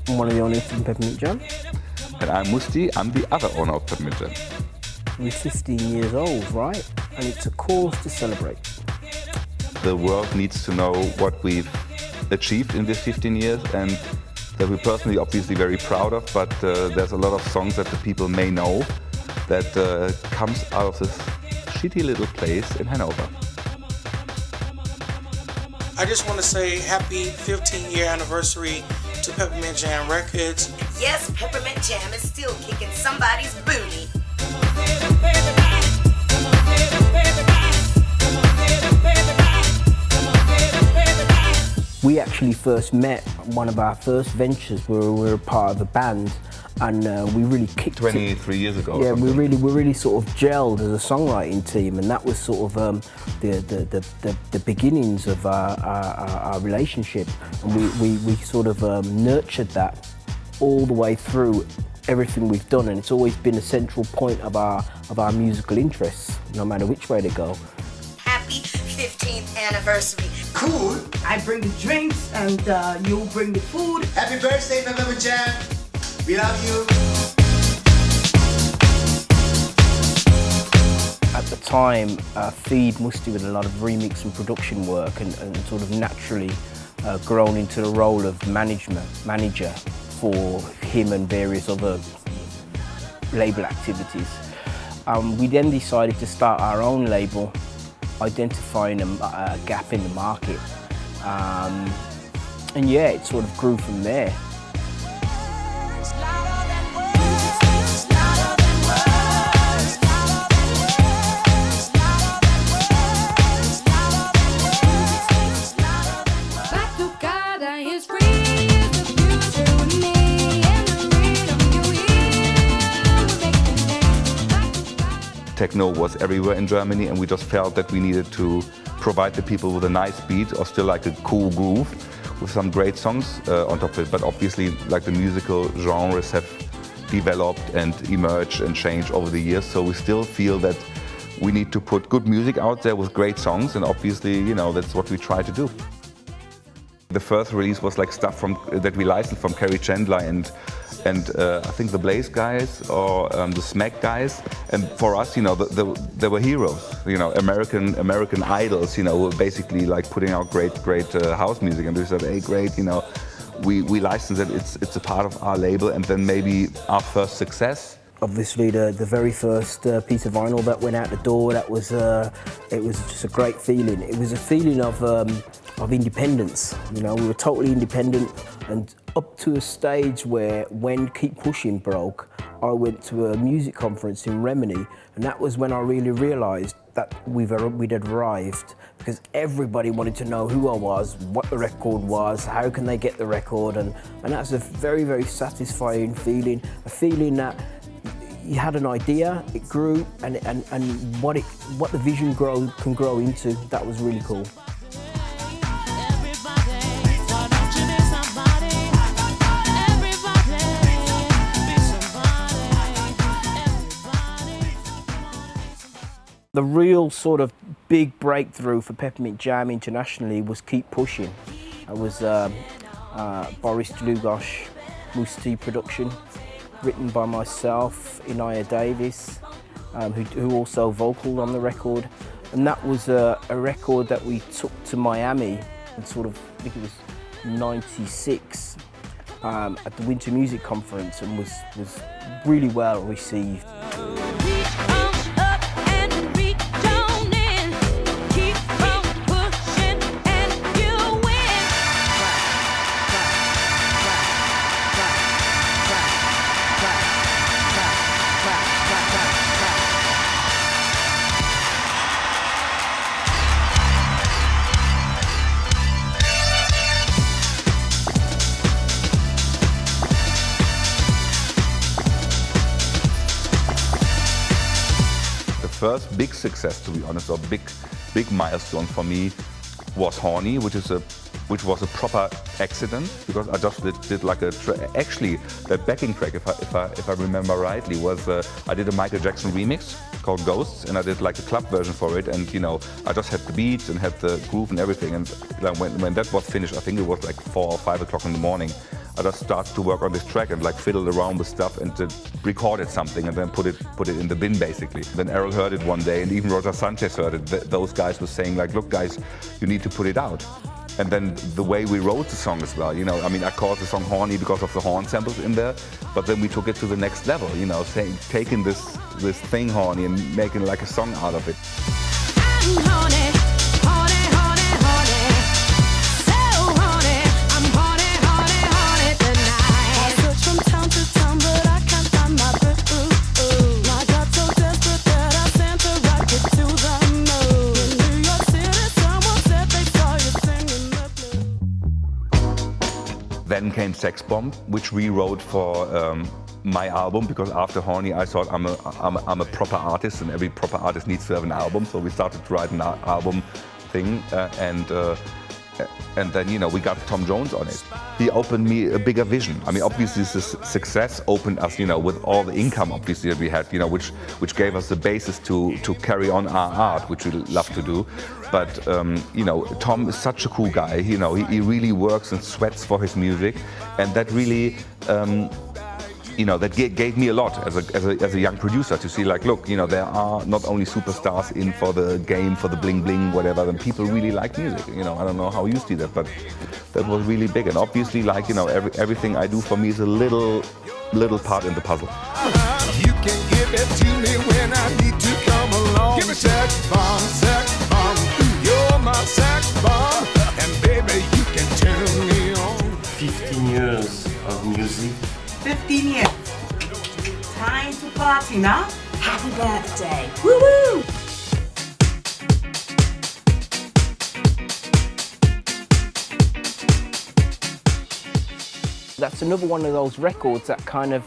I'm one of the owners of Peppermint Jam. And I'm Musti, I'm the other owner of Peppermint Jam. We're 15 years old, right? And it's a cause to celebrate. The world needs to know what we've achieved in these 15 years and that we're personally obviously very proud of, but there's a lot of songs that the people may know that comes out of this shitty little place in Hanover. I just want to say happy 15-year anniversary to Peppermint Jam Records. Yes, Peppermint Jam is still kicking somebody's booty. We actually first met, one of our first ventures where we were part of a band, and we really kicked 23 years ago. Yeah, we really sort of gelled as a songwriting team, and that was sort of the beginnings of our relationship. And we sort of nurtured that all the way through everything we've done, and it's always been a central point of our musical interests, no matter which way they go. Happy 15th anniversary. Cool. I bring the drinks and you bring the food. Happy birthday, Peppermint Jam. We love you. At the time, Feed Musti with a lot of remix and production work, and sort of naturally grown into the role of manager for him and various other label activities. We then decided to start our own label, identifying a gap in the market. And yeah, it sort of grew from there. Techno was everywhere in Germany, and we just felt that we needed to provide the people with a nice beat or still like a cool groove with some great songs on top of it. But obviously, like the musical genres have developed and emerged and changed over the years, so we still feel that we need to put good music out there with great songs, and obviously, you know, that's what we try to do. The first release was like stuff that we licensed from Kerry Chandler and I think the Blaze guys or the Smack guys, and for us, you know, they were heroes, you know, American idols, you know, were basically like putting out great house music, and we said, hey, great, you know, we licensed it, it's a part of our label, and then maybe our first success. Obviously, the very first piece of vinyl that went out the door, that was it was just a great feeling. It was a feeling of independence. You know, we were totally independent, and up to a stage where when Keep Pushing broke, I went to a music conference in Remini, and that was when I really realised that we'd arrived, because everybody wanted to know who I was, what the record was, how can they get the record, and that's a very, very satisfying feeling, a feeling that you had an idea, it grew, and what the vision can grow into, that was really cool. The real sort of big breakthrough for Peppermint Jam internationally was Keep Pushing. It was Boris Dlugosch, Musti production, written by myself, Inaya Davis, who also vocaled on the record. And that was a record that we took to Miami in sort of, I think it was '96, at the Winter Music Conference, and was really well received. First big success, to be honest, or big milestone for me was Horny, which was a proper accident, because I just did like actually that backing track, if I remember rightly, was I did a Michael Jackson remix called Ghosts, and I did like a club version for it, and you know, I just had the beats and had the groove and everything, and like, when that was finished, I think it was like 4 or 5 o'clock in the morning, I just started to work on this track and like fiddled around with stuff and recorded something and then put it in the bin basically. Then Errol heard it one day and even Roger Sanchez heard it. Those guys were saying like, look guys, you need to put it out. And then the way we wrote the song as well, you know, I mean, I called the song horny because of the horn samples in there, but then we took it to the next level, you know, taking this thing horny and making like a song out of it. I'm horny, horny, horny, horny, so horny, I'm horny, horny, horny tonight. I search from town to town, but I can't find my boo. I got so desperate that I sent a rocket to the moon. In New York City, someone said they saw you singing the blues. Then came Sex Bomb, which we wrote for my album, because after Horny I thought I'm a proper artist and every proper artist needs to have an album, so we started to write an album thing and then, you know, we got Tom Jones on it. He opened me a bigger vision. I mean, obviously this success opened us, you know, with all the income obviously that we had, you know, which gave us the basis to carry on our art, which we love to do. But, you know, Tom is such a cool guy, you know, he really works and sweats for his music, and that really, you know, that gave me a lot as a young producer to see like, look, you know, there are not only superstars in for the game, for the bling bling, whatever, and people really like music, you know. I don't know how you see that, but that was really big. And obviously, like, you know, everything I do for me is a little part in the puzzle. You can give it to me when I need to come along. Give me sex bomb, you're my sex bomb, and baby, you can turn me on. 15 years of music. 15 years. Time to party now. Happy birthday. Woo-woo! That's another one of those records that kind of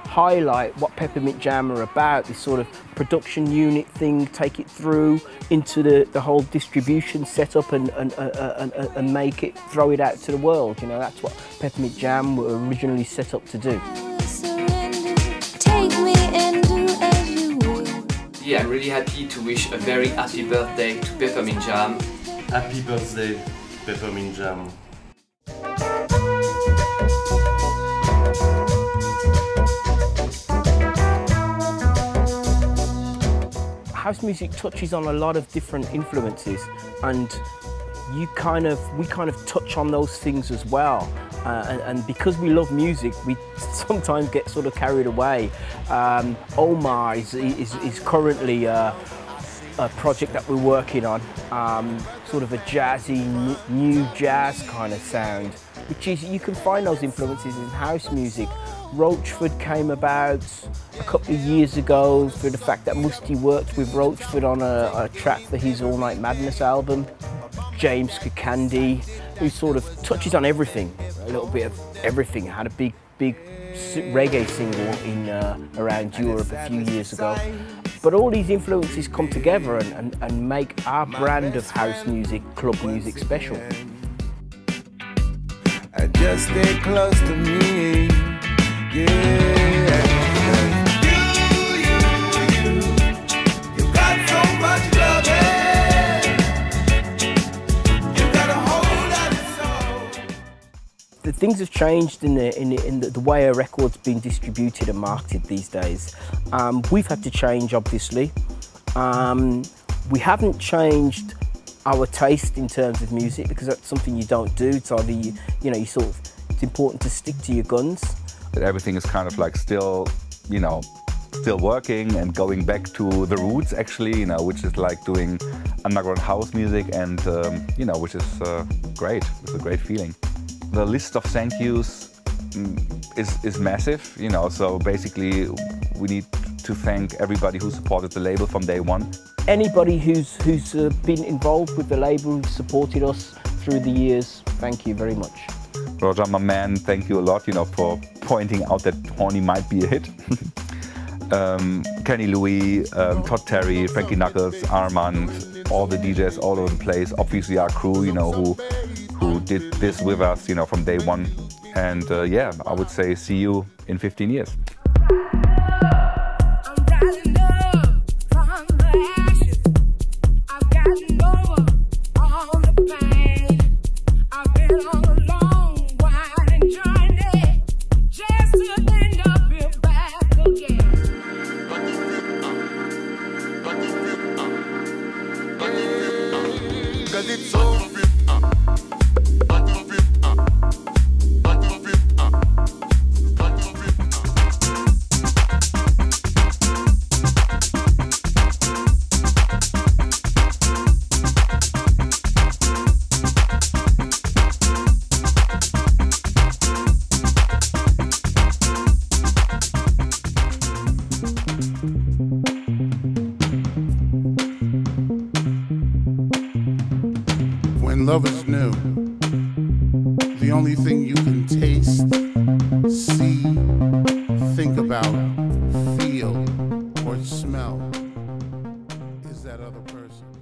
highlight what Peppermint Jam are about, this sort of production unit thing, take it through into the whole distribution setup and make it, throw it out to the world. You know, that's what Peppermint Jam were originally set up to do. Yeah, I'm really happy to wish a very happy birthday to Peppermint Jam. Happy birthday, Peppermint Jam. House music touches on a lot of different influences, and we kind of touch on those things as well. And because we love music, we sometimes get sort of carried away. Omar is currently a project that we're working on, sort of a jazzy, new jazz kind of sound, which is, you can find those influences in house music. Roachford came about a couple of years ago through the fact that Musty worked with Roachford on a track for his All Night Madness album. James Kukandi, who sort of touches on everything, a little bit of everything, had a big reggae single in around Europe a few years ago. But all these influences come together and make our brand of house music, club music, special. Just stay close to me, yeah. You got so much loving. You got a whole lot of soul. The things have changed in the way a record's been distributed and marketed these days. We've had to change, obviously. We haven't changed our taste in terms of music, because that's something you don't do. It's either you know, it's important to stick to your guns. Everything is kind of like still, you know, still working and going back to the roots actually, you know, which is like doing underground house music, and you know, which is great. It's a great feeling. The list of thank yous is massive, you know. So basically, we need to thank everybody who supported the label from day one. Anybody who's been involved with the label, who's supported us through the years, thank you very much. Roger, my man, thank you a lot, you know, for pointing out that Horny might be a hit. Kenny Louis, Todd Terry, Frankie Knuckles, Armand, all the DJs all over the place. Obviously our crew, you know, who did this with us, you know, from day one. And yeah, I would say see you in 15 years. I've gotten over all the pain. I've been all alone. When love is new, the only thing you can taste, see, think about, feel, or smell is that other person.